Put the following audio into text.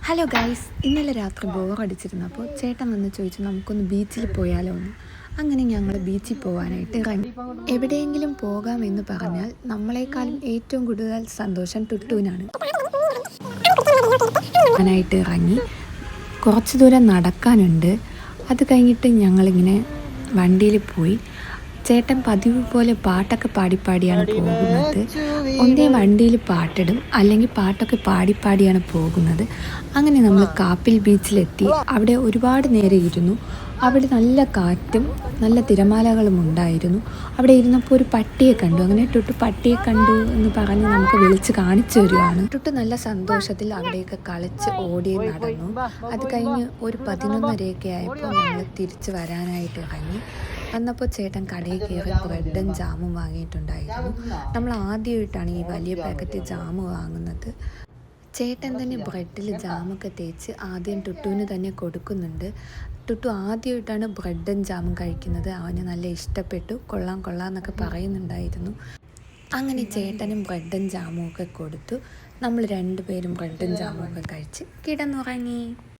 Hello guys, ഇന്നലെ രാത്രി ബോറടിച്ചിരുന്നപ്പോൾ ചേട്ടൻ വന്ന് ചോദിച്ചു നമുക്കൊന്ന് ബീച്ചിൽ പോയാലോ എന്ന്. അങ്ങനെ ഞങ്ങൾ ബീച്ചിൽ പോകാനായിട്ട് ഇറങ്ങി. എവിടെയെങ്കിലും പോകാമെന്ന് പറഞ്ഞാൽ നമ്മളെക്കാളും ഏറ്റവും കൂടുതൽ സന്തോഷം ടുട്ടുവിനാണ്. ഞാനായിട്ട് ഇറങ്ങി. കുറച്ച് ദൂരം നടക്കാനുണ്ട്. അത് കഴിഞ്ഞിട്ട് ഞങ്ങളിങ്ങനെ വണ്ടിയിൽ പോയി. ചേട്ടൻ പതിവ് പോലെ പാട്ടൊക്കെ പാടിപ്പാടിയാണ് പോകുന്നത്. ഒന്നേ വണ്ടിയിൽ പാട്ടിടും, അല്ലെങ്കിൽ പാട്ടൊക്കെ പാടിപ്പാടിയാണ് പോകുന്നത്. അങ്ങനെ നമ്മൾ കാപ്പിൽ ബീച്ചിലെത്തി. അവിടെ ഒരുപാട് നേരം ഇരുന്നു. അവിടെ നല്ല കാറ്റും നല്ല തിരമാലകളും ഉണ്ടായിരുന്നു. അവിടെ ഇരുന്നപ്പോൾ ഒരു പട്ടിയെ കണ്ടു. അങ്ങനെ ടുട്ടു പട്ടിയെ കണ്ടു എന്ന് പറഞ്ഞ് നമുക്ക് വിളിച്ച് കാണിച്ചു തരുവാണ്. ടുട്ടു നല്ല സന്തോഷത്തിൽ അവിടെയൊക്കെ കളിച്ച് ഓടി നടന്നു. അത് കഴിഞ്ഞ് ഒരു 11:30 ആയപ്പോൾ നമ്മൾ തിരിച്ച് വരാനായിട്ട് ഇറങ്ങി. വന്നപ്പോൾ ചേട്ടൻ കടയിൽ കയറി ബ്രെഡും ജാമും വാങ്ങിയിട്ടുണ്ടായിരുന്നു. നമ്മൾ ആദ്യമായിട്ടാണ് ഈ വലിയ പാക്കറ്റ് ജാമ് വാങ്ങുന്നത്. ചേട്ടൻ തന്നെ ബ്രെഡിൽ ജാമൊക്കെ തേച്ച് ആദ്യം ടുട്ടുവിന് തന്നെ കൊടുക്കുന്നുണ്ട്. ടുട്ടു ആദ്യമായിട്ടാണ് ബ്രെഡും ജാമും കഴിക്കുന്നത്. അവന് നല്ല ഇഷ്ടപ്പെട്ടു. കൊള്ളാം എന്നൊക്കെ പറയുന്നുണ്ടായിരുന്നു. അങ്ങനെ ചേട്ടനും ബ്രെഡും ജാമും ഒക്കെ കൊടുത്തു. നമ്മൾ രണ്ടുപേരും ബ്രെഡും ജാമും ഒക്കെ കഴിച്ച് കിടന്നുറങ്ങി.